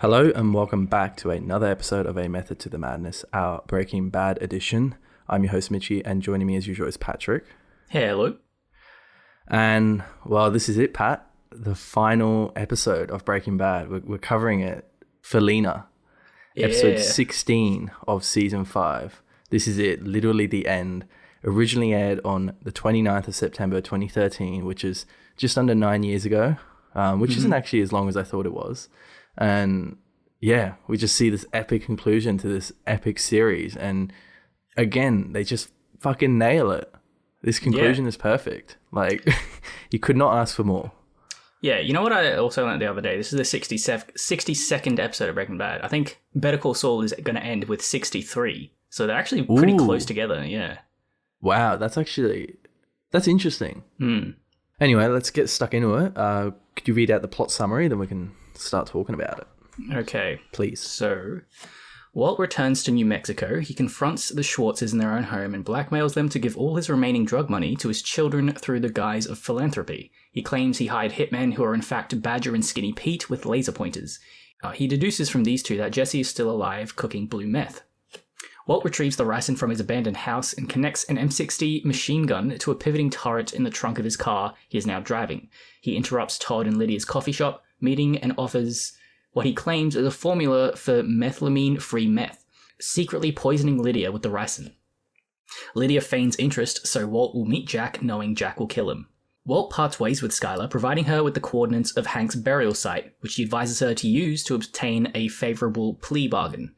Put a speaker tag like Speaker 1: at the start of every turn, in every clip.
Speaker 1: Hello and welcome back to another episode of A Method to the Madness, our Breaking Bad edition. I'm your host Mitchie, and joining me as usual is Patrick.
Speaker 2: Hello.
Speaker 1: And well, this is it, Pat. The final episode of Breaking Bad. We're covering it. Felina, episode 16 of season 5. This is it, literally the end. Originally aired on the 29th of September 2013, which is just under 9 years ago, which isn't actually as long as I thought it was. And yeah, we just see this epic conclusion to this epic series. And again, they just fucking nail it. This conclusion is perfect. Like, you could not ask for more.
Speaker 2: Yeah, you know what I also learned the other day? This is the 62nd episode of Breaking Bad. I think Better Call Saul is going to end with 63. So they're actually pretty close together, yeah.
Speaker 1: Wow, that's interesting. Anyway, let's get stuck into it. Could you read out the plot summary, then we can start talking about it?
Speaker 2: Okay.
Speaker 1: Please.
Speaker 2: So, Walt returns to New Mexico. He confronts the Schwartzes in their own home and blackmails them to give all his remaining drug money to his children through the guise of philanthropy. He claims he hired hitmen who are in fact Badger and Skinny Pete with laser pointers. He deduces from these two that Jesse is still alive, cooking blue meth. Walt retrieves the ricin from his abandoned house and connects an M60 machine gun to a pivoting turret in the trunk of his car he is now driving. He interrupts Todd and Lydia's coffee shop meeting and offers what he claims is a formula for methylamine-free meth, secretly poisoning Lydia with the ricin. Lydia feigns interest, so Walt will meet Jack, knowing Jack will kill him. Walt parts ways with Skylar, providing her with the coordinates of Hank's burial site, which he advises her to use to obtain a favourable plea bargain.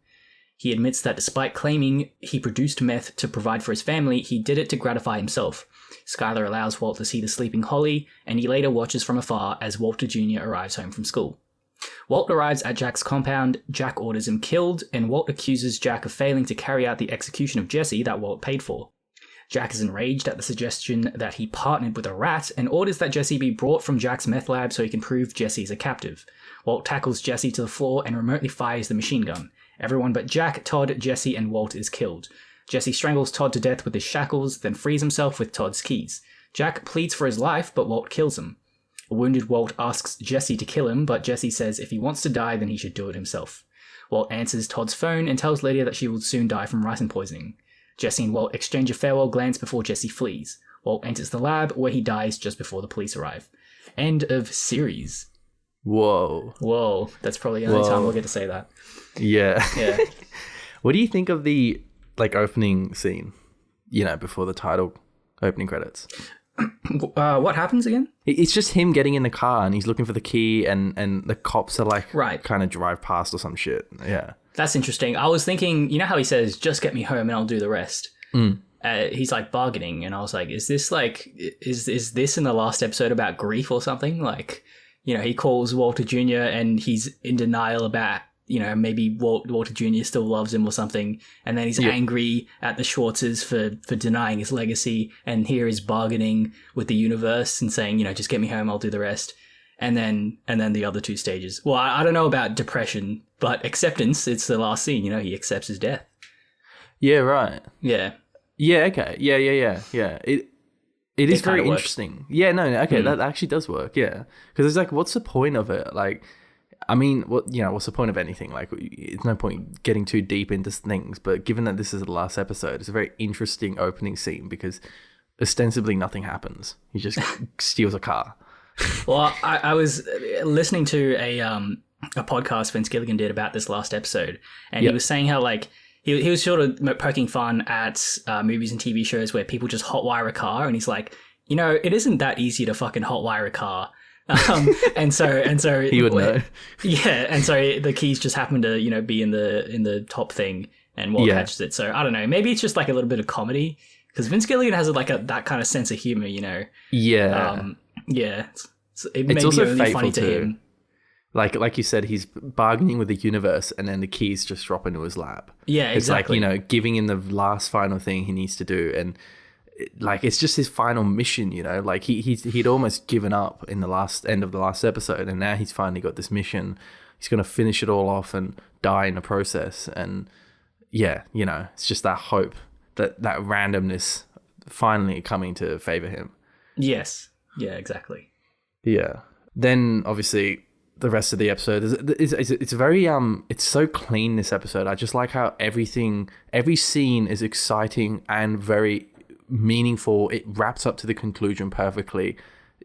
Speaker 2: He admits that despite claiming he produced meth to provide for his family, he did it to gratify himself. Skylar allows Walt to see the sleeping Holly, and he later watches from afar as Walter Jr. arrives home from school. Walt arrives at Jack's compound, Jack orders him killed, and Walt accuses Jack of failing to carry out the execution of Jesse that Walt paid for. Jack is enraged at the suggestion that he partnered with a rat and orders that Jesse be brought from Jack's meth lab so he can prove Jesse is a captive. Walt tackles Jesse to the floor and remotely fires the machine gun. Everyone but Jack, Todd, Jesse, and Walt is killed. Jesse strangles Todd to death with his shackles, then frees himself with Todd's keys. Jack pleads for his life, but Walt kills him. A wounded Walt asks Jesse to kill him, but Jesse says if he wants to die, then he should do it himself. Walt answers Todd's phone and tells Lydia that she will soon die from ricin poisoning. Jesse and Walt exchange a farewell glance before Jesse flees. Walt enters the lab, where he dies just before the police arrive. End of series.
Speaker 1: Whoa.
Speaker 2: That's probably the only time we'll get to say that.
Speaker 1: Yeah.
Speaker 2: Yeah.
Speaker 1: What do you think of the opening scene, before the title opening credits?
Speaker 2: What happens again?
Speaker 1: It's just him getting in the car and he's looking for the key and the cops are kind of drive past or some shit. Yeah.
Speaker 2: That's interesting. I was thinking, you know how he says, just get me home and I'll do the rest. He's like bargaining, and I was like, is this is this in the last episode about grief or something? He calls Walter Jr. and he's in denial about, maybe Walter Jr. still loves him or something. And then he's angry at the Schwartzes for denying his legacy. And here he's bargaining with the universe and saying, just get me home, I'll do the rest. And then the other two stages. Well, I don't know about depression, but acceptance, it's the last scene, he accepts his death.
Speaker 1: Yeah, right.
Speaker 2: Yeah.
Speaker 1: Yeah, okay. Yeah. It is very interesting. Yeah, no, okay, that actually does work, yeah. Because it's what's the point of it? What's the point of anything? It's no point getting too deep into things, but given that this is the last episode, it's a very interesting opening scene because ostensibly nothing happens. He just steals a car.
Speaker 2: Well, I was listening to a podcast Vince Gilligan did about this last episode, and he was saying how he was sort of poking fun at movies and TV shows where people just hotwire a car, and he's like, it isn't that easy to fucking hotwire a car. And so
Speaker 1: he would know.
Speaker 2: Yeah, and so the keys just happen to be in the top thing, and Walt catches it. So I don't know, maybe it's just a little bit of comedy because Vince Gilligan has that kind of sense of humor,
Speaker 1: Yeah.
Speaker 2: Yeah, it
Speaker 1: it's
Speaker 2: may
Speaker 1: also
Speaker 2: be only funny to him.
Speaker 1: Like you said, he's bargaining with the universe, and then the keys just drop into his lap.
Speaker 2: Yeah, exactly.
Speaker 1: It's giving him the last final thing he needs to do, and it's just his final mission. He'd almost given up in the end of the last episode, and now he's finally got this mission. He's gonna finish it all off and die in the process. And it's just that hope that randomness finally coming to favor him.
Speaker 2: Yes. Yeah. Exactly.
Speaker 1: Yeah. Then obviously the rest of the episode. It's very it's so clean, this episode. I just like how every scene is exciting and very meaningful. It wraps up to the conclusion perfectly.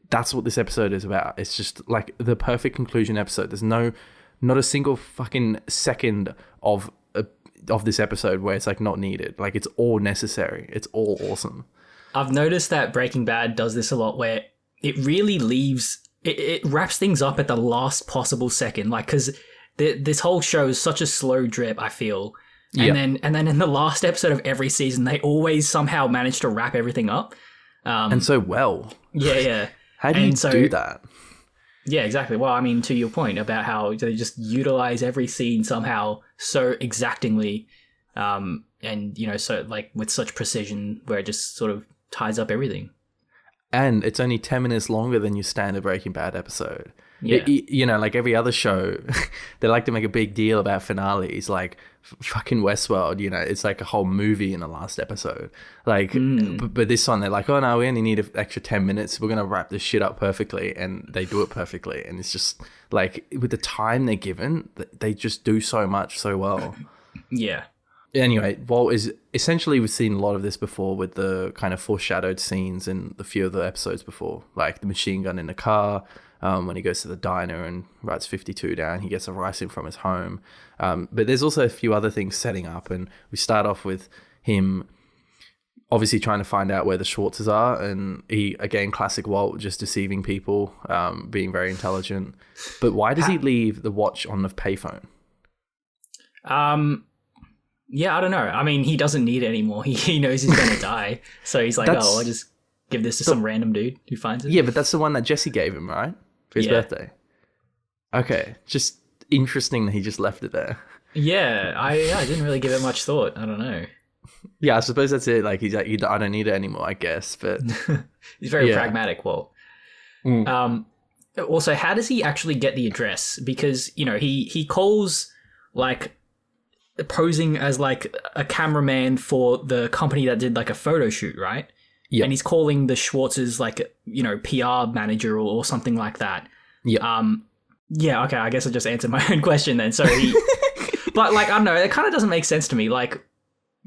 Speaker 1: That's what this episode is about. It's just like the perfect conclusion episode. There's not a single fucking second of this episode where it's like not needed. Like, it's all necessary. It's all awesome.
Speaker 2: I've noticed that Breaking Bad does this a lot, where it really leaves it wraps things up at the last possible second. Like, because this whole show is such a slow drip, I feel. And then in the last episode of every season, they always somehow manage to wrap everything up.
Speaker 1: And so well.
Speaker 2: Yeah.
Speaker 1: How do you do that?
Speaker 2: Yeah, exactly. Well, I mean, to your point about how they just utilize every scene somehow so exactingly, and, you know, so like with such precision, where it just sort of ties up everything.
Speaker 1: And it's only 10 minutes longer than your standard Breaking Bad episode.
Speaker 2: Yeah.
Speaker 1: You know, like every other show, they like to make a big deal about finales. Like fucking Westworld, you know, it's like a whole movie in the last episode. Like, but this one, they're like, oh no, we only need an extra 10 minutes. We're going to wrap this shit up perfectly. And they do it perfectly. And it's just like, with the time they're given, they just do so much so well.
Speaker 2: Yeah.
Speaker 1: Anyway, Walt is essentially, we've seen a lot of this before with the kind of foreshadowed scenes in a few of the episodes before, like the machine gun in the car, when he goes to the diner and writes 52 down, he gets a ricin from his home. But there's also a few other things setting up, and we start off with him obviously trying to find out where the Schwartzes are, and he, again, classic Walt, just deceiving people, being very intelligent. But why does he leave the watch on the payphone?
Speaker 2: Yeah, I don't know. I mean, he doesn't need it anymore. He knows he's going to die. So he's like, I'll just give this to some random dude who finds it.
Speaker 1: Yeah, but that's the one that Jesse gave him, right? For his birthday. Okay. Just interesting that he just left it there.
Speaker 2: Yeah, I didn't really give it much thought. I don't know.
Speaker 1: Yeah, I suppose that's it. Like, he's like, I don't need it anymore, I guess. But
Speaker 2: he's very pragmatic, Walt. Also, how does he actually get the address? Because, you know, he calls, like, posing as like a cameraman for the company that did like a photo shoot, right? Yeah. And he's calling the Schwartzes like, you know, PR manager or something like that.
Speaker 1: Yeah.
Speaker 2: Yeah, okay, I guess I just answered my own question then. So but like, I don't know, it kind of doesn't make sense to me. Like,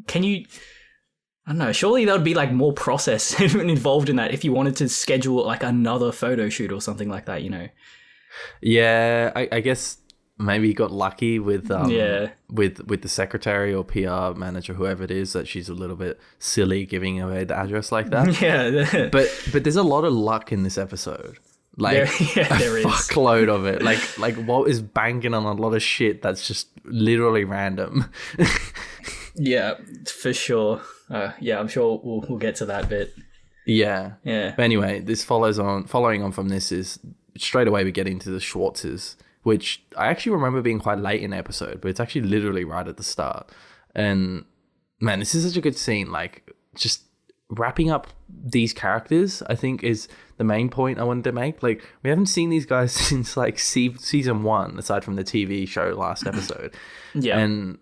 Speaker 2: can you, I don't know, surely there would be like more process involved in that if you wanted to schedule like another photo shoot or something like that, you know?
Speaker 1: Yeah, I guess maybe he got lucky with with the secretary or PR manager, whoever it is, that she's a little bit silly giving away the address like that.
Speaker 2: Yeah.
Speaker 1: But there's a lot of luck in this episode. Like
Speaker 2: there is.
Speaker 1: Fuckload of it. Like Walt is banking on a lot of shit that's just literally random.
Speaker 2: Yeah, for sure. Yeah, I'm sure we'll get to that bit.
Speaker 1: Yeah.
Speaker 2: Yeah.
Speaker 1: But anyway, following on from this is straight away we get into the Schwartzes, which I actually remember being quite late in the episode, but it's actually literally right at the start. And man, this is such a good scene. Like, just wrapping up these characters, I think, is the main point I wanted to make. Like, we haven't seen these guys since like season 1, aside from the TV show last episode. Yeah. And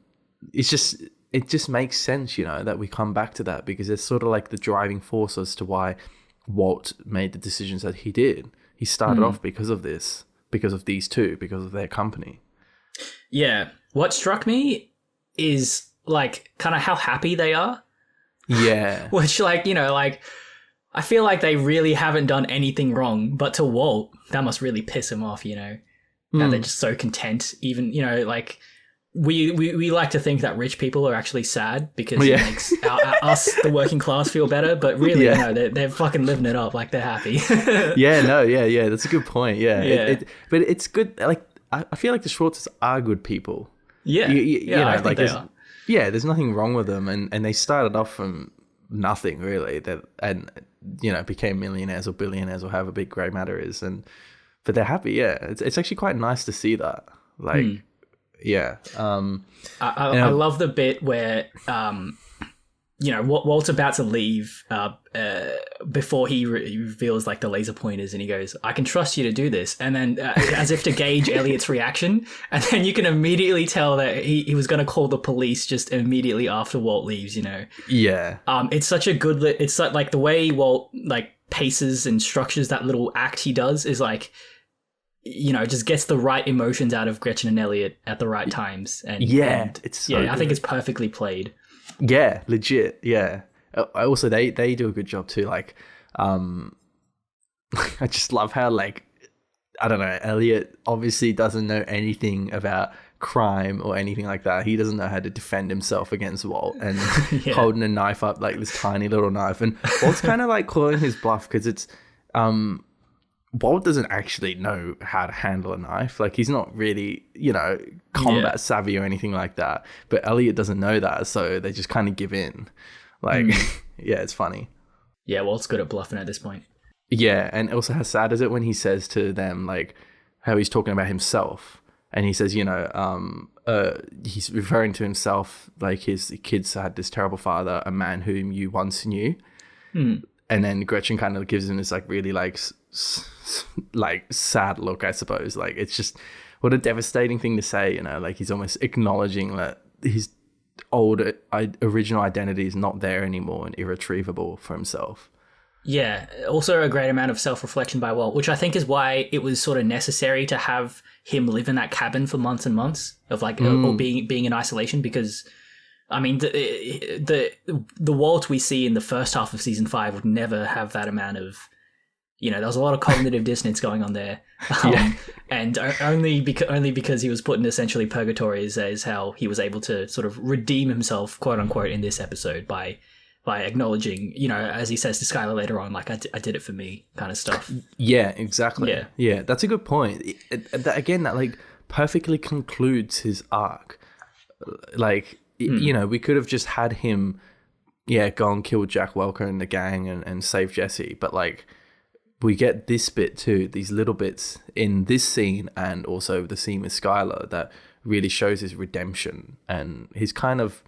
Speaker 1: it just makes sense, you know, that we come back to that, because it's sort of like the driving force as to why Walt made the decisions that he did. He started off because of this. Because of these two, because of their company. Yeah.
Speaker 2: What struck me is, like, kind of how happy they are.
Speaker 1: Yeah.
Speaker 2: Which, like, you know, like, I feel like they really haven't done anything wrong, but to Walt, that must really piss him off, you know? That they're just so content. Even, you know, like, we like to think that rich people are actually sad because it makes us, the working class, feel better. But really, no, they're fucking living it up. Like, they're happy.
Speaker 1: Yeah. That's a good point. Yeah. But it's good. Like, I feel like the Schwartzes are good people.
Speaker 2: Yeah.
Speaker 1: You know,
Speaker 2: I think they are.
Speaker 1: Yeah, there's nothing wrong with them. And they started off from nothing, really. And, you know, became millionaires or billionaires or however big Grey Matter is. But they're happy, yeah. It's actually quite nice to see that. Like... Yeah.
Speaker 2: I love the bit where, you know, Walt's about to leave before he reveals, like, the laser pointers, and he goes, I can trust you to do this. And then, as if to gauge Elliot's reaction. And then you can immediately tell that he was going to call the police just immediately after Walt leaves, you know?
Speaker 1: Yeah.
Speaker 2: It's such a good... It's like the way Walt, like, paces and structures that little act he does is, like... just gets the right emotions out of Gretchen and Elliot at the right times. And
Speaker 1: it's so
Speaker 2: I think it's perfectly played.
Speaker 1: Yeah, legit. Yeah. Also, they do a good job too. Like, I just love how, like, I don't know, Elliot obviously doesn't know anything about crime or anything like that. He doesn't know how to defend himself against Walt, and holding a knife up, like this tiny little knife. And Walt's kind of like calling his bluff because it's, Walt doesn't actually know how to handle a knife. Like, he's not really, combat savvy or anything like that. But Elliot doesn't know that, so they just kind of give in. Like, yeah, it's funny.
Speaker 2: Yeah, Walt's good at bluffing at this point.
Speaker 1: Yeah, and also how sad is it when he says to them, like, how he's talking about himself. And he says, he's referring to himself, like his kids had this terrible father, a man whom you once knew. And then Gretchen kind of gives him this, like, really, like, like sad look, I suppose. Like, it's just, what a devastating thing to say, like he's almost acknowledging that his old original identity is not there anymore and irretrievable for himself.
Speaker 2: Yeah, also a great amount of self-reflection by Walt, which I think is why it was sort of necessary to have him live in that cabin for months and months of, like, or being in isolation, because, I mean, the Walt we see in the first half of season 5 would never have that amount of, there was a lot of cognitive dissonance going on there, and only because he was put in essentially purgatory is how he was able to sort of redeem himself, quote unquote, in this episode by acknowledging, as he says to Skylar later on, like, I did it for me kind of stuff.
Speaker 1: Yeah, exactly. Yeah, that's a good point. Again, that, like, perfectly concludes his arc. Like, we could have just had him, go and kill Jack Welker and the gang and save Jesse. But, like, we get this bit too, these little bits in this scene and also the scene with Skylar that really shows his redemption and his kind of,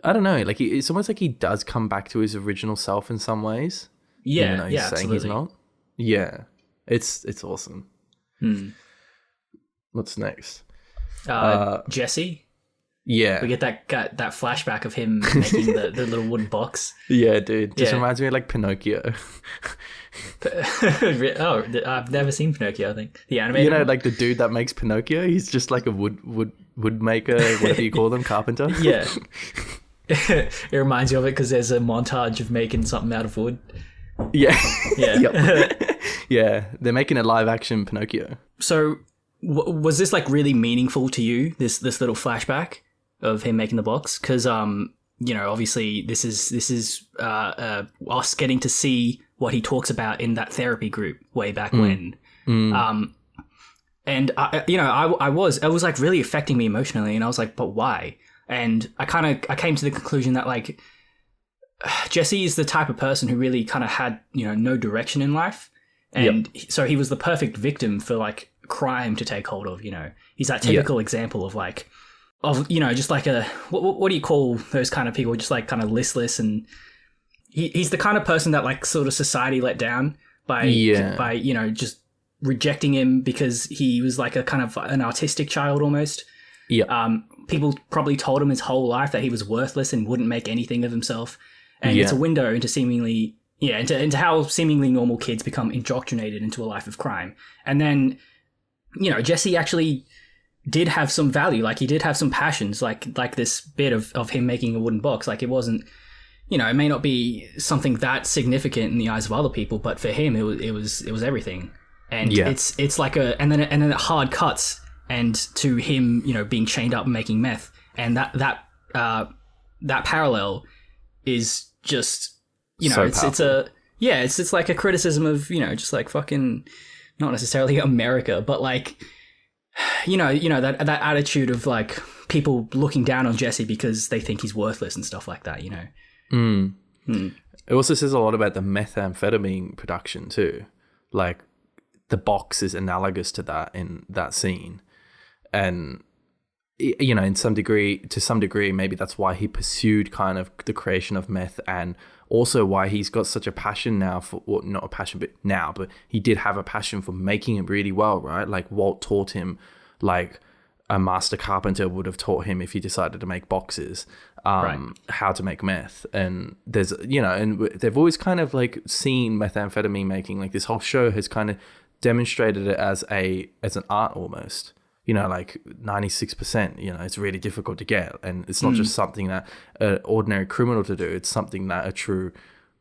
Speaker 1: I don't know, like, it's almost like he does come back to his original self in some ways.
Speaker 2: Yeah,
Speaker 1: even though he's saying
Speaker 2: absolutely.
Speaker 1: He's not. Yeah, it's awesome. What's next?
Speaker 2: Jesse.
Speaker 1: Yeah,
Speaker 2: we get that flashback of him making the little wooden box.
Speaker 1: Yeah, dude, just reminds me of, like, Pinocchio.
Speaker 2: Oh, I've never seen Pinocchio. I think the animated.
Speaker 1: Like the dude that makes Pinocchio, he's just like a wood maker, whatever you call them, carpenter.
Speaker 2: Yeah. It reminds you of it because there's a montage of making something out of wood.
Speaker 1: Yeah.
Speaker 2: Yeah.
Speaker 1: Yeah, they're making a live action Pinocchio.
Speaker 2: So was this, like, really meaningful to you, this little flashback of him making the box? Because obviously this is us getting to see what he talks about in that therapy group way back when. And I was like really affecting me emotionally, and I was like, but why? And I came to the conclusion that, like, Jesse is the type of person who really kind of had, no direction in life. And so he was the perfect victim for, like, crime to take hold of, He's that typical example of, like, just like a, what do you call those kind of people? Just, like, kind of listless, and he's the kind of person that, like, sort of society let down by just rejecting him because he was, like, a kind of an autistic child almost.
Speaker 1: Yeah.
Speaker 2: People probably told him his whole life that he was worthless and wouldn't make anything of himself. And it's a window into seemingly, into how seemingly normal kids become indoctrinated into a life of crime. And then, Jesse actually did have some value. Like, he did have some passions, like this bit of him making a wooden box. Like, it wasn't, it may not be something that significant in the eyes of other people, but for him, it was everything. And it's like and then it hard cuts and to him, being chained up and making meth. And that parallel is just,
Speaker 1: so
Speaker 2: it's like a criticism of, just like fucking, not necessarily America, but, like, that attitude of, like, people looking down on Jesse because they think he's worthless and stuff like that,
Speaker 1: It also says a lot about the methamphetamine production too. Like, the box is analogous to that in that scene. And, to some degree, maybe that's why he pursued kind of the creation of meth, and also why he's got such a passion now for, well, not a passion, but he did have a passion for making it really well, right? Like, Walt taught him, like a master carpenter would have taught him if he decided to make boxes, how to make meth. And there's, and they've always kind of, like, seen methamphetamine making, like, this whole show has kind of demonstrated it as an art almost. You know, like 96%, you know, it's really difficult to get. And it's not just something that an ordinary criminal to do. It's something that a true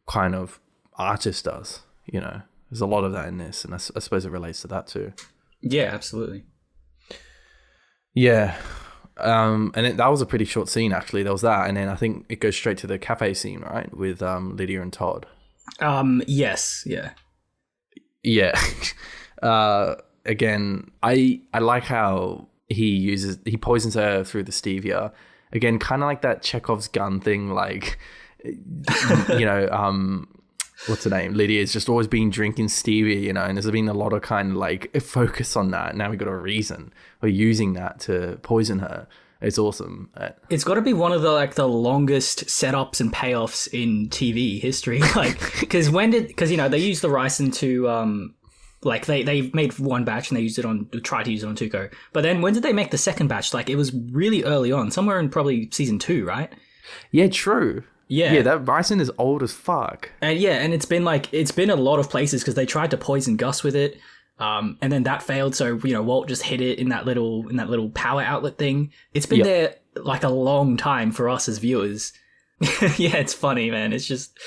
Speaker 1: kind of artist does, you know. There's a lot of that in this. And I suppose it relates to that too.
Speaker 2: Yeah, absolutely.
Speaker 1: Yeah. That was a pretty short scene, actually. There was that. And then I think it goes straight to the cafe scene, right? With Lydia and Todd.
Speaker 2: Yes. Yeah.
Speaker 1: Yeah. Again, I like how he poisons her through the stevia. Again, kind of like that Chekhov's gun thing, like, you know, what's her name? Lydia's just always been drinking stevia, you know, and there's been a lot of kind of like focus on that. Now we got a reason. We're using that to poison her. It's awesome.
Speaker 2: It's got to be one of the longest setups and payoffs in TV history. Like, because you know, they used the ricin to, like they made one batch and they tried to use it on Tuco. But then when did they make the second batch? Like, it was really early on, somewhere in probably season 2, right?
Speaker 1: Yeah, true.
Speaker 2: Yeah,
Speaker 1: that ricin is old as fuck.
Speaker 2: And it's been a lot of places because they tried to poison Gus with it, and then that failed. So, you know, Walt just hid it in that little power outlet thing. It's been there like a long time for us as viewers. Yeah, it's funny, man. It's just,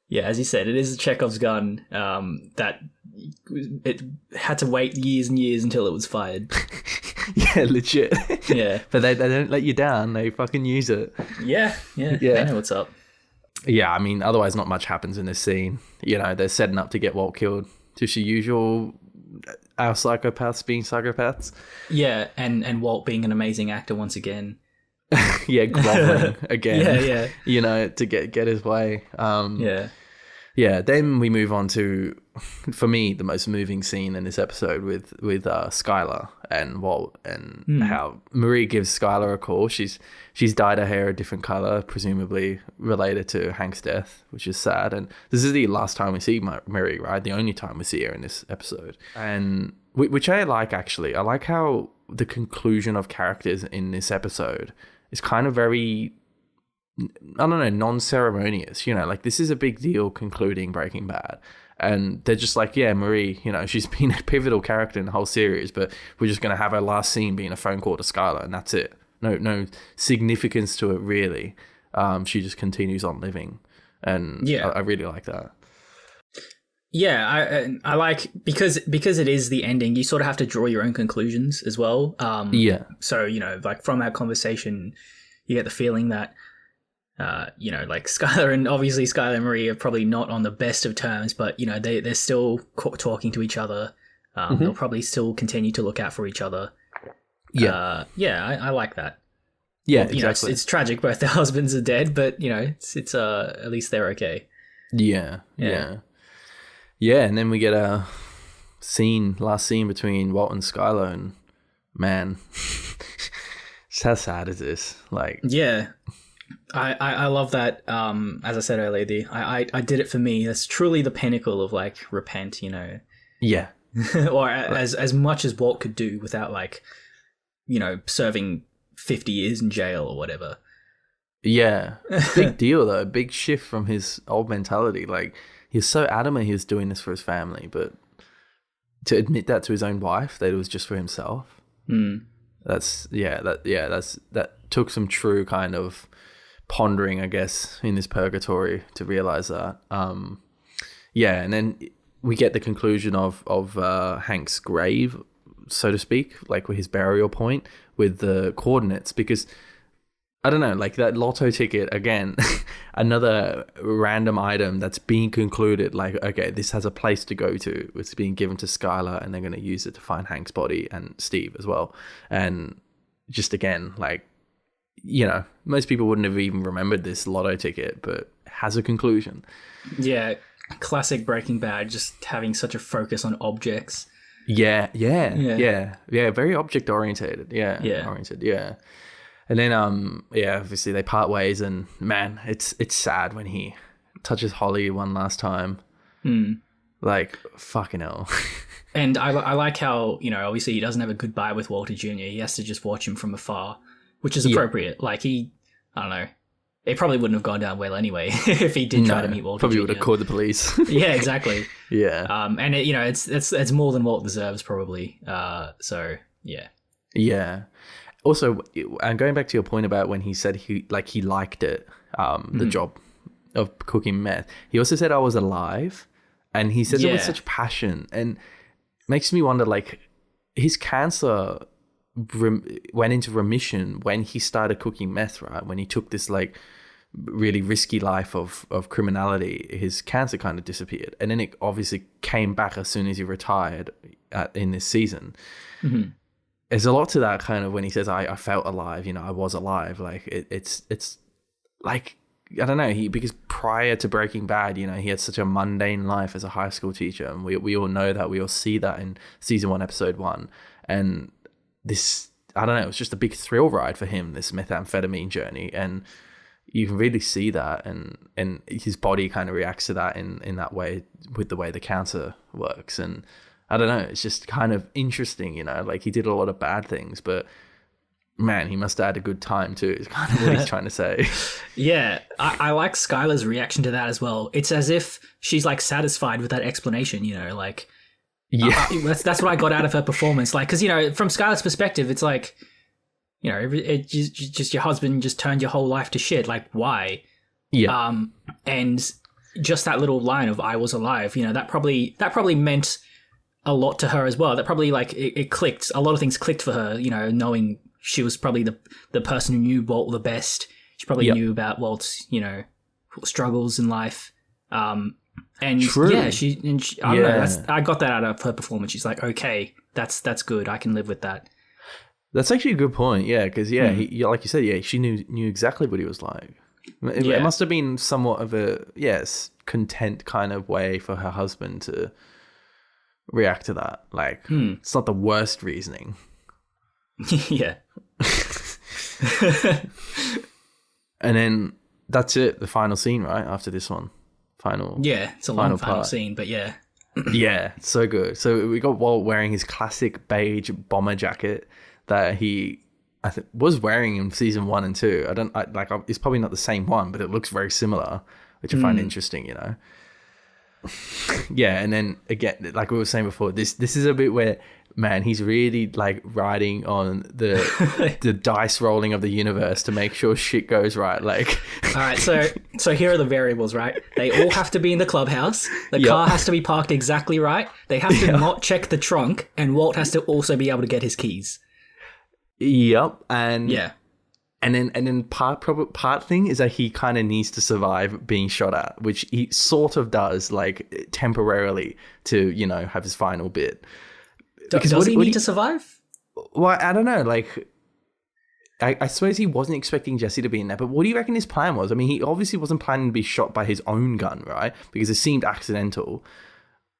Speaker 2: yeah, as you said, it is a Chekhov's gun. That it had to wait years and years until it was fired.
Speaker 1: Yeah, legit.
Speaker 2: Yeah,
Speaker 1: but they don't let you down. They fucking use it.
Speaker 2: Yeah. They know what's up.
Speaker 1: Yeah, I mean, otherwise not much happens in this scene. You know, they're setting up to get Walt killed. Just the usual, our psychopaths being psychopaths.
Speaker 2: Yeah, and Walt being an amazing actor once again.
Speaker 1: Yeah, groveling again.
Speaker 2: Yeah.
Speaker 1: You know, to get his way.
Speaker 2: Yeah,
Speaker 1: then we move on to, for me, the most moving scene in this episode with Skylar and Walt, and how Marie gives Skylar a call. She's dyed her hair a different color, presumably related to Hank's death, which is sad. And this is the last time we see Marie, right? The only time we see her in this episode. And which I like, actually. I like how the conclusion of characters in this episode is kind of very, I don't know, non-ceremonious, you know, like this is a big deal concluding Breaking Bad. And they're just like, yeah, Marie, you know, she's been a pivotal character in the whole series, but we're just going to have her last scene being a phone call to Skylar, and that's it. No significance to it, really. She just continues on living. And yeah, I really like that.
Speaker 2: Yeah, I like, because it is the ending, you sort of have to draw your own conclusions as well.
Speaker 1: Yeah.
Speaker 2: So, you know, like from that conversation, you get the feeling that, you know, like Skylar and Marie are probably not on the best of terms, but, you know, they're still talking to each other. They'll probably still continue to look out for each other.
Speaker 1: Yeah.
Speaker 2: I like that.
Speaker 1: Yeah,
Speaker 2: well,
Speaker 1: exactly.
Speaker 2: Know, it's tragic both their husbands are dead, but, you know, it's at least they're okay.
Speaker 1: Yeah. Yeah, and then we get a last scene between Walt and Skylar, and man, how sad is this? Like,
Speaker 2: yeah. I love that. As I said earlier, I did it for me. That's truly the pinnacle of like repent, you know.
Speaker 1: Yeah.
Speaker 2: Or as much as Walt could do without, like, you know, serving 50 years in jail or whatever.
Speaker 1: Yeah. Big deal though. Big shift from his old mentality. Like, he's so adamant he was doing this for his family, but to admit that to his own wife that it was just for himself. That took some true kind of pondering, I guess, in this purgatory to realize that. And then we get the conclusion of Hank's grave, so to speak, like with his burial point with the coordinates, because I don't know, like that lotto ticket, again, another random item that's being concluded, like, okay, this has a place to go to. It's being given to Skylar, and they're going to use it to find Hank's body and Steve as well. And just again, like, you know, most people wouldn't have even remembered this lotto ticket, but it has a conclusion. Yeah.
Speaker 2: Classic Breaking Bad, just having such a focus on objects.
Speaker 1: Yeah. Very object oriented. Yeah. And then, obviously they part ways, and man, it's sad when he touches Holly one last time. Like, fucking hell.
Speaker 2: And I like how, you know, obviously he doesn't have a goodbye with Walter Jr. He has to just watch him from afar, which is appropriate. Like, I don't know, it probably wouldn't have gone down well anyway if he did try to meet Walter.
Speaker 1: Probably
Speaker 2: Jr.
Speaker 1: would have called the police.
Speaker 2: Yeah, exactly.
Speaker 1: Yeah.
Speaker 2: And it's more than Walt deserves probably. So yeah.
Speaker 1: Yeah. Also, and going back to your point about when he said he liked it, the job of cooking meth. He also said I was alive, and he says it with such passion, and makes me wonder, like, his cancer went into remission when he started cooking meth, right? When he took this like really risky life of criminality, his cancer kind of disappeared, and then it obviously came back as soon as he retired in this season. Mm-hmm. There's a lot to that kind of when he says I felt alive, I was alive. Like it's like, I don't know, because prior to Breaking Bad, he had such a mundane life as a high school teacher, and we all know that, we all see that in season 1, episode 1. And this, I don't know, it was just a big thrill ride for him, this methamphetamine journey, and you can really see that, and his body kind of reacts to that in that way, with the way the cancer works. And I don't know, it's just kind of interesting, like he did a lot of bad things, but man, he must have had a good time too, is kind of what he's trying to say.
Speaker 2: Yeah, I like Skylar's reaction to that as well. It's as if she's like satisfied with that explanation, like, yeah, that's what I got out of her performance. Like, because, from Skylar's perspective, it's like, it just your husband just turned your whole life to shit. Like, why? Yeah. And just that little line of "I was alive," that probably meant a lot to her as well. That probably, like, it clicked. A lot of things clicked for her, knowing she was probably the person who knew Walt the best. She probably knew about Walt's, struggles in life. And true. Yeah, I don't know. I got that out of her performance. She's like, okay, that's good. I can live with that.
Speaker 1: That's actually a good point. Yeah, because he, like you said, she knew exactly what he was like. It must have been somewhat of a content kind of way for her husband to react to that. Like, it's not the worst reasoning.
Speaker 2: Yeah.
Speaker 1: And then that's it. The final scene, right after this one.
Speaker 2: It's a long final scene, but yeah.
Speaker 1: Yeah, so good. So we got Walt wearing his classic beige bomber jacket that he, I think, was wearing in season 1 and 2. It's probably not the same one, but it looks very similar, which I find interesting, Yeah, and then again, like we were saying before, this is a bit where, man, he's really like riding on the dice rolling of the universe to make sure shit goes right. Like,
Speaker 2: all right, so here are the variables, right? They all have to be in the clubhouse. The car has to be parked exactly right. They have to not check the trunk, and Walt has to also be able to get his keys.
Speaker 1: Yep, and And then part thing is that he kind of needs to survive being shot at, which he sort of does, like, temporarily to, have his final bit.
Speaker 2: Does he need to survive?
Speaker 1: Well, I don't know. Like, I suppose he wasn't expecting Jesse to be in there, but what do you reckon his plan was? I mean, he obviously wasn't planning to be shot by his own gun, right? Because it seemed accidental.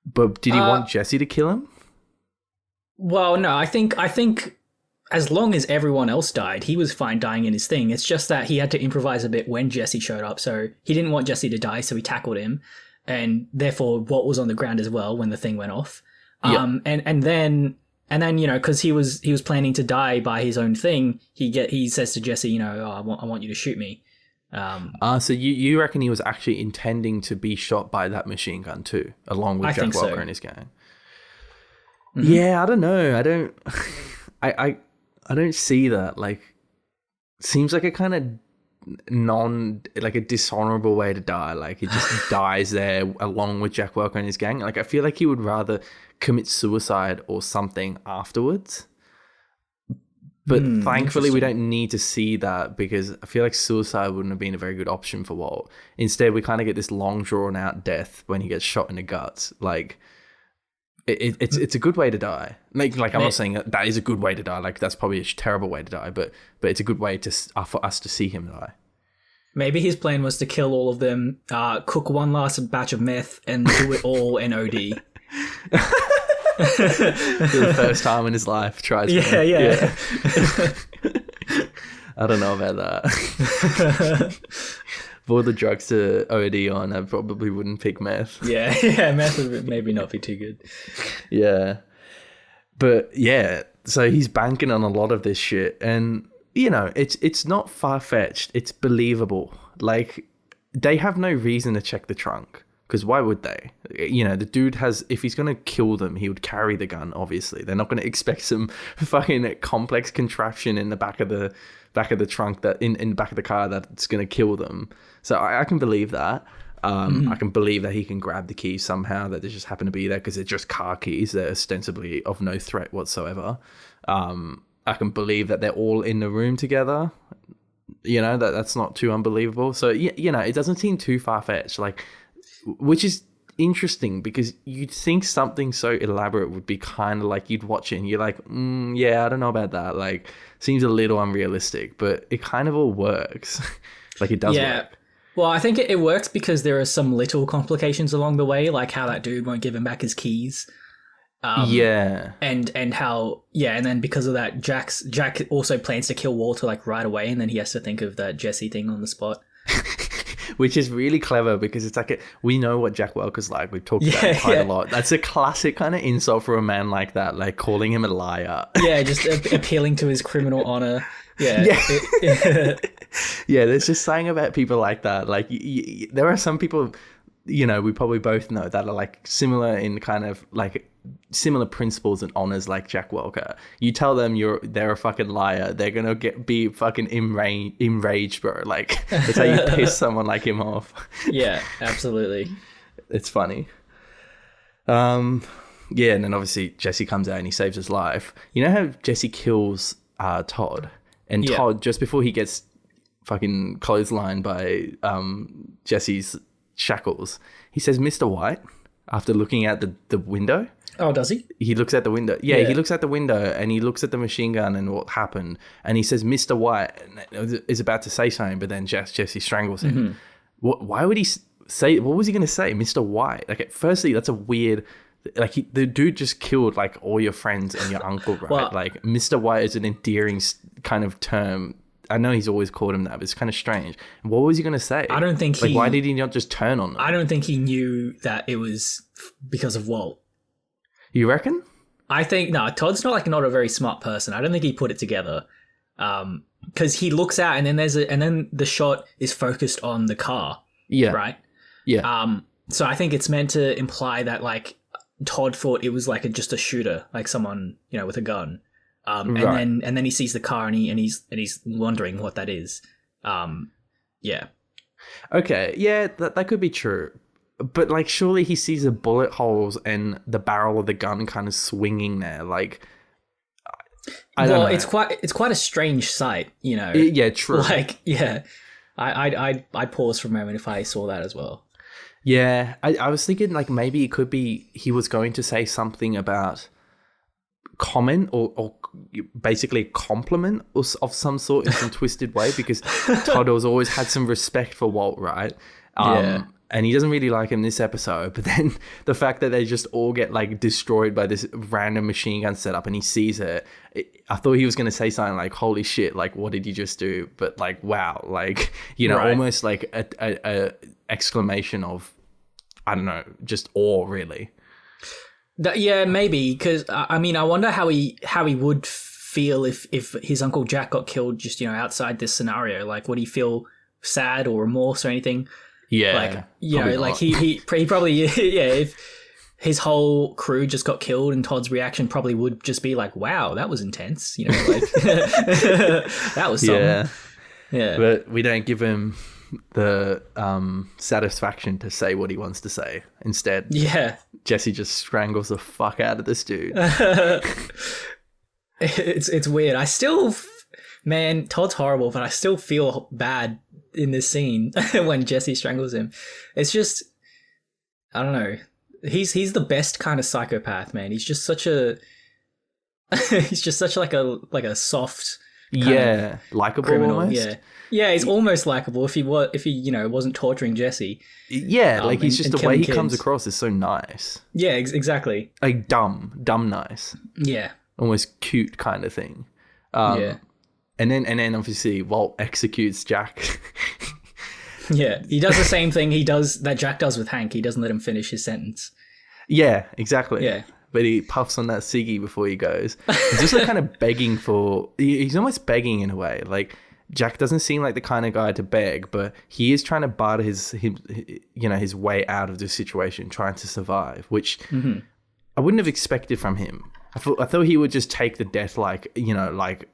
Speaker 1: But did he want Jesse to kill him?
Speaker 2: Well, no, I think as long as everyone else died, he was fine dying in his thing. It's just that he had to improvise a bit when Jesse showed up. So he didn't want Jesse to die, so he tackled him. And therefore, Walt was on the ground as well when the thing went off. And then, because he was planning to die by his own thing, he says to Jesse, I want you to shoot me.
Speaker 1: So you reckon he was actually intending to be shot by that machine gun too, along with Jack Walker and his gang? Mm-hmm. Yeah, I don't know. I don't see that. Like, seems like a kind of like a dishonorable way to die. Like, he just dies there along with Jack Walker and his gang. Like, I feel like he would rather commit suicide or something afterwards. But thankfully, we don't need to see that, because I feel like suicide wouldn't have been a very good option for Walt. Instead, we kind of get this long, drawn-out death when he gets shot in the guts. Like, it's a good way to die. Like I'm not saying that is a good way to die. Like, that's probably a terrible way to die, but it's a good way for us to see him die.
Speaker 2: Maybe his plan was to kill all of them, cook one last batch of meth, and do it all in OD.
Speaker 1: For the first time in his life, tries. Yeah. I don't know about that. For all the drugs to OD on, I probably wouldn't pick meth.
Speaker 2: Yeah, meth would maybe not be too good.
Speaker 1: Yeah. But yeah, so he's banking on a lot of this shit, and it's not far-fetched. It's believable Like, they have no reason to check the trunk. Because why would they? You know, the dude has... If he's going to kill them, he would carry the gun, obviously. They're not going to expect some fucking complex contraption in the back of the trunk, that in the back of the car, that's going to kill them. So I can believe that. I can believe that he can grab the keys somehow, that they just happen to be there because they're just car keys. They're ostensibly of no threat whatsoever. I can believe that they're all in the room together. You know, that's not too unbelievable. So, you know, it doesn't seem too far-fetched. Like... Which is interesting because you'd think something so elaborate would be kind of like you'd watch it and you're like, yeah, I don't know about that. Like, seems a little unrealistic, but it kind of all works. Like, it does work.
Speaker 2: Well, I think it works because there are some little complications along the way, like how that dude won't give him back his keys. And how, and then because of that, Jack also plans to kill Walter like right away, and then he has to think of that Jesse thing on the spot.
Speaker 1: Which is really clever because it's like, we know what Jack Welker's like. We've talked about it quite a lot. That's a classic kind of insult for a man like that, like calling him a liar. Yeah,
Speaker 2: just appealing to his criminal honor. Yeah.
Speaker 1: Yeah, there's just something about people like that. Like, there are some people, you know, we probably both know that are like similar in kind of like similar principles and honors like Jack Welker. You tell them they're a fucking liar, they're gonna be fucking enraged, bro. Like, that's how you piss someone like him off.
Speaker 2: Yeah, absolutely.
Speaker 1: It's funny. And then obviously Jesse comes out and he saves his life. You know how Jesse kills Todd, and Todd, just before he gets fucking clotheslined by Jesse's shackles, he says, "Mr. White," after looking out the window.
Speaker 2: Oh, does he?
Speaker 1: He looks out the window. Yeah, he looks out the window and he looks at the machine gun and what happened. And he says, "Mr. White," and is about to say something, but then Jesse strangles him. Why would he say... What was he going to say? Mr. White? Like, firstly, that's a weird... Like, the dude just killed, like, all your friends and your uncle, right? Well, like, Mr. White is an endearing kind of term. I know he's always called him that, but it's kind of strange. What was he going to say?
Speaker 2: I don't think
Speaker 1: why did he not just turn on them?
Speaker 2: I don't think he knew that it was because of Walt.
Speaker 1: You reckon?
Speaker 2: I think... No, Todd's not a very smart person. I don't think he put it together. Because he looks out and then the shot is focused on the car. Yeah. Right?
Speaker 1: Yeah.
Speaker 2: So I think it's meant to imply that, like, Todd thought it was like just a shooter, like someone, you know, with a gun. And then he sees the car and he's wondering what that is. Yeah.
Speaker 1: Okay. Yeah, that could be true. But, like, surely he sees the bullet holes and the barrel of the gun kind of swinging there. Like, I don't know.
Speaker 2: It's quite a strange sight, you know.
Speaker 1: Yeah, true.
Speaker 2: Like, yeah, I'd pause for a moment if I saw that as well.
Speaker 1: Yeah, I was thinking, like, maybe it could be he was going to say something about comment or basically compliment of some sort in some twisted way, because Todd has always had some respect for Walt, right? And he doesn't really like him this episode, but then the fact that they just all get, like, destroyed by this random machine gun setup and he sees it, I thought he was going to say something like, "Holy shit, like, what did you just do?" But, like, wow, like, you know, almost like a exclamation of, I don't know, just awe, really.
Speaker 2: Yeah, maybe, because, I mean, I wonder how he would feel if his Uncle Jack got killed just, you know, outside this scenario. Like, would he feel sad or remorse or anything?
Speaker 1: Yeah,
Speaker 2: like, you know, not. Like he probably if his whole crew just got killed, and Todd's reaction probably would just be like, "Wow, that was intense," you know, like that was something. Yeah.
Speaker 1: But we don't give him the satisfaction to say what he wants to say. Instead, Jesse just strangles the fuck out of this dude.
Speaker 2: It's weird. I still, man, Todd's horrible, but I still feel bad in this scene when Jesse strangles him. It's just, I don't know. He's the best kind of psychopath, man. He's just such a like a soft,
Speaker 1: likable
Speaker 2: criminal.
Speaker 1: Almost.
Speaker 2: Yeah, he's almost likable if he you know, wasn't torturing Jesse.
Speaker 1: Yeah, like, he's just the way he comes across is so nice.
Speaker 2: Yeah, exactly.
Speaker 1: Like dumb nice.
Speaker 2: Yeah,
Speaker 1: almost cute kind of thing. And then obviously Walt executes Jack.
Speaker 2: Yeah, he does the same thing that Jack does with Hank. He doesn't let him finish his sentence.
Speaker 1: Yeah, exactly.
Speaker 2: Yeah.
Speaker 1: But he puffs on that ciggy before he goes. He's just like kind of begging for... He's almost begging in a way. Like, Jack doesn't seem like the kind of guy to beg, but he is trying to barter his way out of the situation, trying to survive, which I wouldn't have expected from him. I thought he would just take the death like the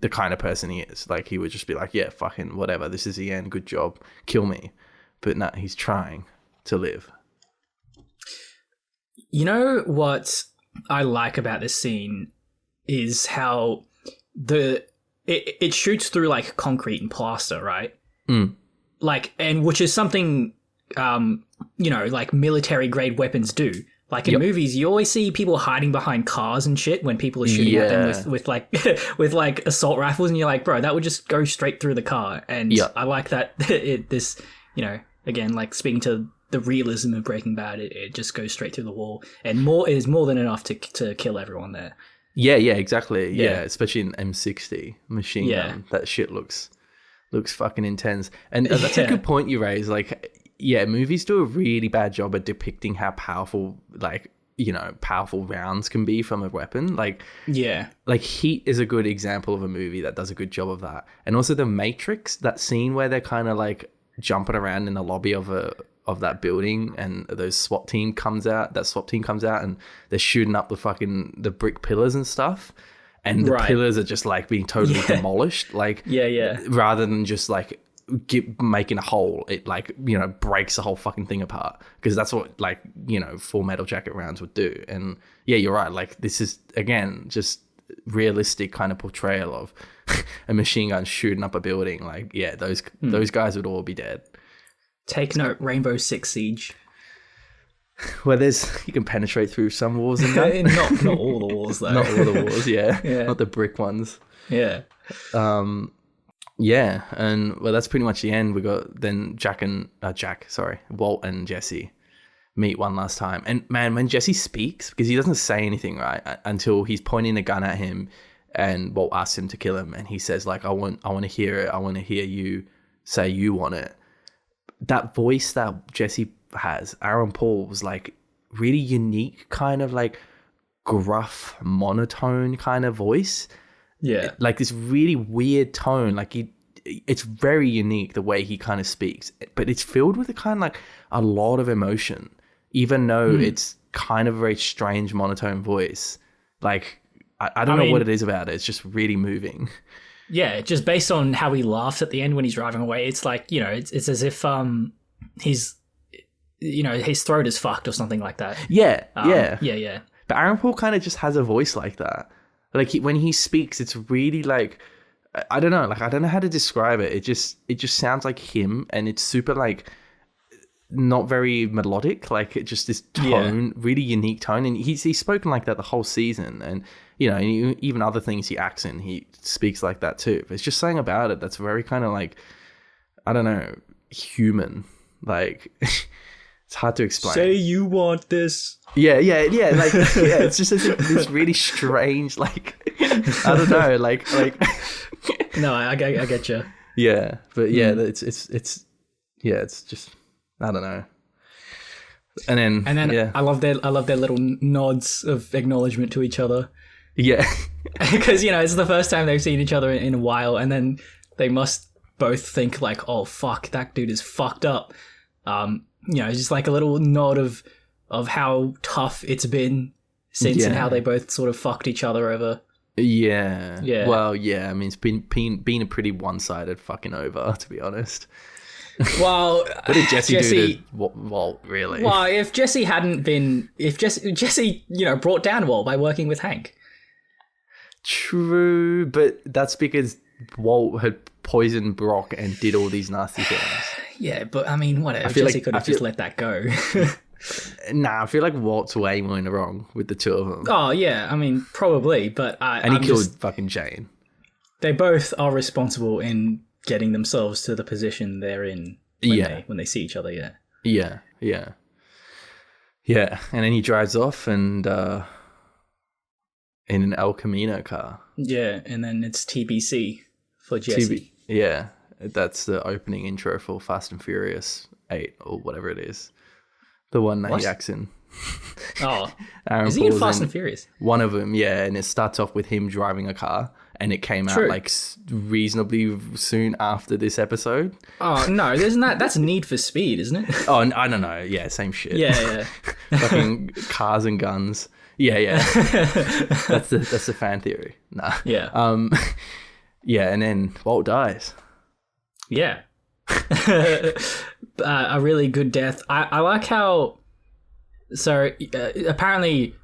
Speaker 1: kind of person he is. Like, he would just be like, yeah, fucking whatever, this is the end, good job, kill me. But no, he's trying to live.
Speaker 2: You know what I like about this scene is how it shoots through like concrete and plaster, right? Like, and which is something like military grade weapons do. Like in movies, you always see people hiding behind cars and shit when people are shooting at them with like with like assault rifles, and you're like, bro, that would just go straight through the car. And I like that this again, like speaking to the realism of Breaking Bad, it just goes straight through the wall, and it is more than enough to kill everyone there.
Speaker 1: Yeah, exactly. Yeah, especially in M60 machine gun, that shit looks fucking intense. And that's a good point you raise. Like, yeah, movies do a really bad job at depicting how powerful, powerful rounds can be from a weapon. Like Heat is a good example of a movie that does a good job of that. And also The Matrix, that scene where they're kind of like jumping around in the lobby of that building, and those SWAT team comes out, and they're shooting up the brick pillars and stuff. And the pillars are just like being totally demolished. Like, rather than just like making a hole, it breaks the whole fucking thing apart, because that's what full metal jacket rounds would do. And yeah, you're right, like this is again just realistic kind of portrayal of a machine gun shooting up a building. Like, yeah, those guys would all be dead.
Speaker 2: Take note, Rainbow Six Siege.
Speaker 1: Well, you can penetrate through some walls and that.
Speaker 2: not all the walls though.
Speaker 1: Not all the walls, yeah. Not the brick ones.
Speaker 2: Yeah.
Speaker 1: Yeah, and well, that's pretty much the end. We got then Walt and Jesse meet one last time. And man, when Jesse speaks, because he doesn't say anything, right, until he's pointing a gun at him, and Walt asks him to kill him, and he says like, I want to hear it. I want to hear you say you want it. That voice that Jesse has, Aaron Paul, was like really unique, kind of like gruff, monotone kind of voice. Yeah. Like this really weird tone. Like it's very unique the way he kind of speaks, but it's filled with a kind of like a lot of emotion, even though it's kind of a very strange monotone voice. Like, I don't know what it is about it. It's just really moving.
Speaker 2: Yeah, just based on how he laughs at the end when he's driving away, it's like, it's as if he's, his throat is fucked or something like that.
Speaker 1: Yeah.
Speaker 2: But
Speaker 1: Aaron Paul kind of just has a voice like that. Like when he speaks, it's really like, I don't know, I don't know how to describe it. It just sounds like him, and it's super like not very melodic. Like it just this tone, really unique tone, and he's spoken like that the whole season, and even other things he acts in, he speaks like that too. But it's just something about it that's very kind of like, I don't know, human. Like it's hard to explain.
Speaker 2: Say you want this.
Speaker 1: Yeah. Like, it's just this really strange, like, I don't know, like.
Speaker 2: No, I get you.
Speaker 1: Yeah, but yeah, it's just, I don't know. And then yeah.
Speaker 2: I love their little nods of acknowledgement to each other.
Speaker 1: Yeah,
Speaker 2: because it's the first time they've seen each other in a while, and then they must both think like, oh fuck, that dude is fucked up. It's just like a little nod of how tough it's been since, and how they both sort of fucked each other over.
Speaker 1: Yeah. Well, yeah. I mean, it's been a pretty one-sided fucking over, to be honest.
Speaker 2: Well,
Speaker 1: what did Jesse do to Walt, really?
Speaker 2: Well, if Jesse brought down Walt by working with Hank.
Speaker 1: True, but that's because Walt had poisoned Brock and did all these nasty things.
Speaker 2: Yeah, but I mean, whatever. Jesse could have just let that go.
Speaker 1: Nah, I feel like Walt's way more in the wrong with the two of them.
Speaker 2: Oh, yeah, I mean, probably, but
Speaker 1: he killed fucking Jane.
Speaker 2: They both are responsible in getting themselves to the position they're in when they see each other,
Speaker 1: Yeah, and then he drives off and in an El Camino car.
Speaker 2: Yeah, and then it's TBC for Jesse.
Speaker 1: Yeah, that's the opening intro for Fast and Furious 8 or whatever it is. The one that he acts in.
Speaker 2: Oh,
Speaker 1: Aaron
Speaker 2: is he in Fast and Furious?
Speaker 1: One of them, yeah. And it starts off with him driving a car, and it came out
Speaker 2: True.
Speaker 1: like reasonably soon after this episode.
Speaker 2: Oh no, isn't that's Need for Speed, isn't it?
Speaker 1: Oh, I don't know. Yeah, same shit.
Speaker 2: Yeah.
Speaker 1: Fucking cars and guns. Yeah. That's the fan theory. Nah.
Speaker 2: Yeah.
Speaker 1: Yeah, and then Walt dies.
Speaker 2: Yeah. A really good death. I like how. So apparently,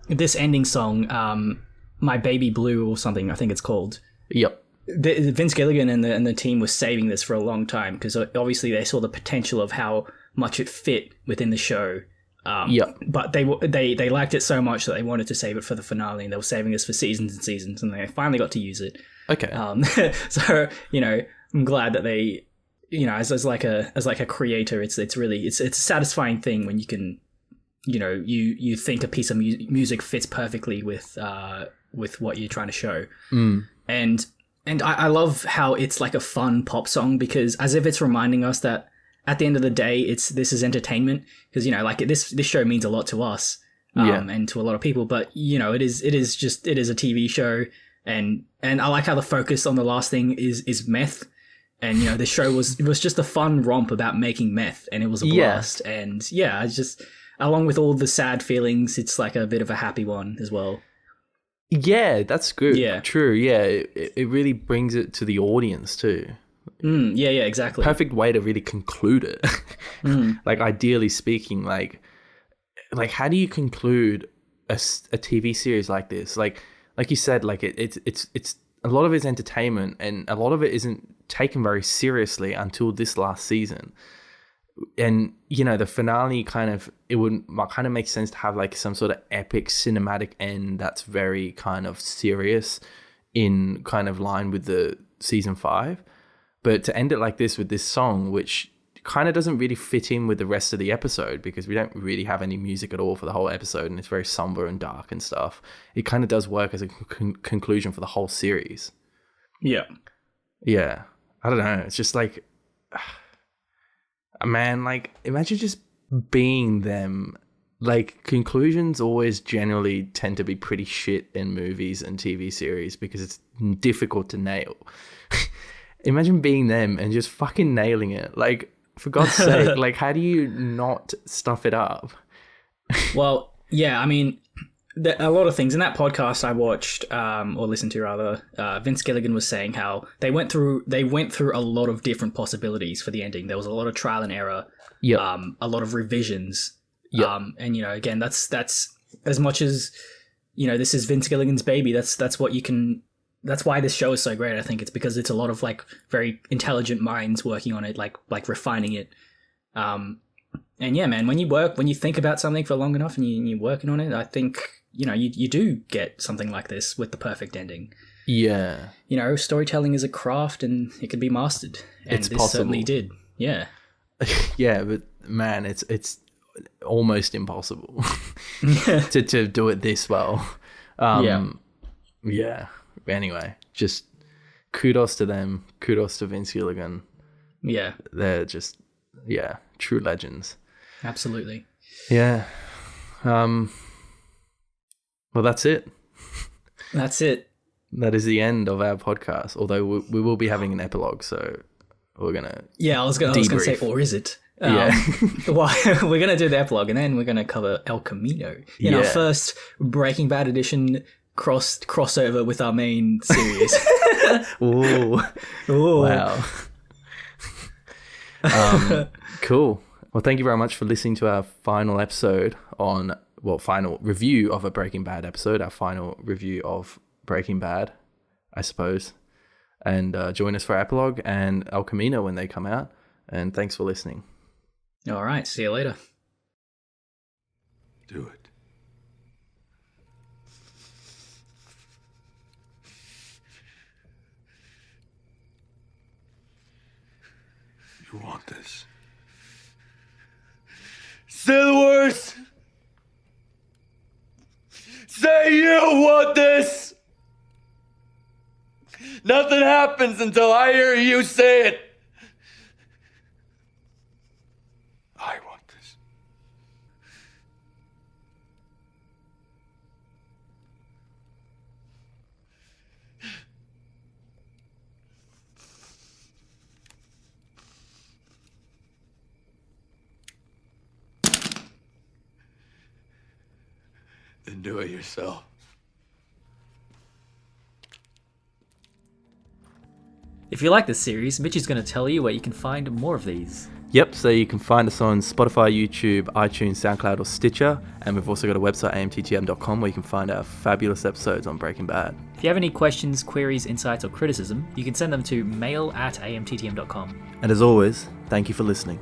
Speaker 2: this ending song, "My Baby Blue" or something, I think it's called.
Speaker 1: Yep.
Speaker 2: Vince Gilligan and the team was saving this for a long time because obviously they saw the potential of how much it fit within the show.
Speaker 1: Yep.
Speaker 2: But they liked it so much that they wanted to save it for the finale, and they were saving this for seasons and seasons, and they finally got to use it.
Speaker 1: Okay.
Speaker 2: So I'm glad that they, as like a creator, it's really a satisfying thing when you can, you think a piece of music fits perfectly with what you're trying to show. And I love how it's like a fun pop song because as if it's reminding us that at the end of the day, this is entertainment because this show means a lot to us and to a lot of people. But it is a TV show, and I like how the focus on the last thing is meth, and the show was just a fun romp about making meth, and it was a blast. And I just along with all the sad feelings, it's like a bit of a happy one as well.
Speaker 1: Yeah, that's good.
Speaker 2: Yeah,
Speaker 1: true. Yeah, it really brings it to the audience too.
Speaker 2: Yeah, exactly.
Speaker 1: Perfect way to really conclude it. Like ideally speaking, like how do you conclude a TV series like this? Like you said, like it's a lot of it's entertainment, and a lot of it isn't taken very seriously until this last season. And the finale it would kind of make sense to have like some sort of epic cinematic end that's very kind of serious, in kind of line with the season 5. But to end it like this with this song, which kind of doesn't really fit in with the rest of the episode because we don't really have any music at all for the whole episode, and it's very somber and dark and stuff. It kind of does work as a conclusion for the whole series.
Speaker 2: Yeah.
Speaker 1: Yeah. I don't know. It's just like, man, like imagine just being them. Like conclusions always generally tend to be pretty shit in movies and TV series because it's difficult to nail. Imagine being them and just fucking nailing it. Like, for God's sake, like, how do you not stuff it up? Well,
Speaker 2: yeah, I mean, a lot of things. In that podcast I watched, or listened to rather, Vince Gilligan was saying how they went through a lot of different possibilities for the ending. There was a lot of trial and error, a lot of revisions. And, again, that's as much as, this is Vince Gilligan's baby. That's what you can... That's why this show is so great. I think it's because it's a lot of like very intelligent minds working on it, like refining it. And yeah, man, when you think about something for long enough and you're working on it, I think, you do get something like this with the perfect ending.
Speaker 1: Yeah.
Speaker 2: Storytelling is a craft and it can be mastered. And this certainly did. Yeah.
Speaker 1: Yeah, but man, it's almost impossible to do it this well. Yeah. Anyway, just kudos to them. Kudos to Vince Gilligan.
Speaker 2: Yeah.
Speaker 1: They're just, true legends.
Speaker 2: Absolutely.
Speaker 1: Yeah. Well, that's it.
Speaker 2: That's it.
Speaker 1: That is the end of our podcast. Although we will be having an epilogue, so we're gonna.
Speaker 2: Yeah, I was gonna say, or is it? Well, we're gonna do the epilogue, and then we're gonna cover El Camino in our first Breaking Bad edition crossover with our main series.
Speaker 1: Ooh. Wow. Cool. Well, thank you very much for listening to our final episode final review of a Breaking Bad episode, our final review of Breaking Bad, I suppose. And join us for Epilogue and El Camino when they come out. And thanks for listening.
Speaker 2: All right. See you later.
Speaker 3: Do it. You want this? Say the words! Say you want this! Nothing happens until I hear you say it. I want this. Then do it yourself.
Speaker 4: If you like this series, Mitch is going to tell you where you can find more of these.
Speaker 1: Yep, so you can find us on Spotify, YouTube, iTunes, SoundCloud, or Stitcher. And we've also got a website, amttm.com, where you can find our fabulous episodes on Breaking Bad.
Speaker 4: If you have any questions, queries, insights, or criticism, you can send them to mail@amttm.com.
Speaker 1: And as always, thank you for listening.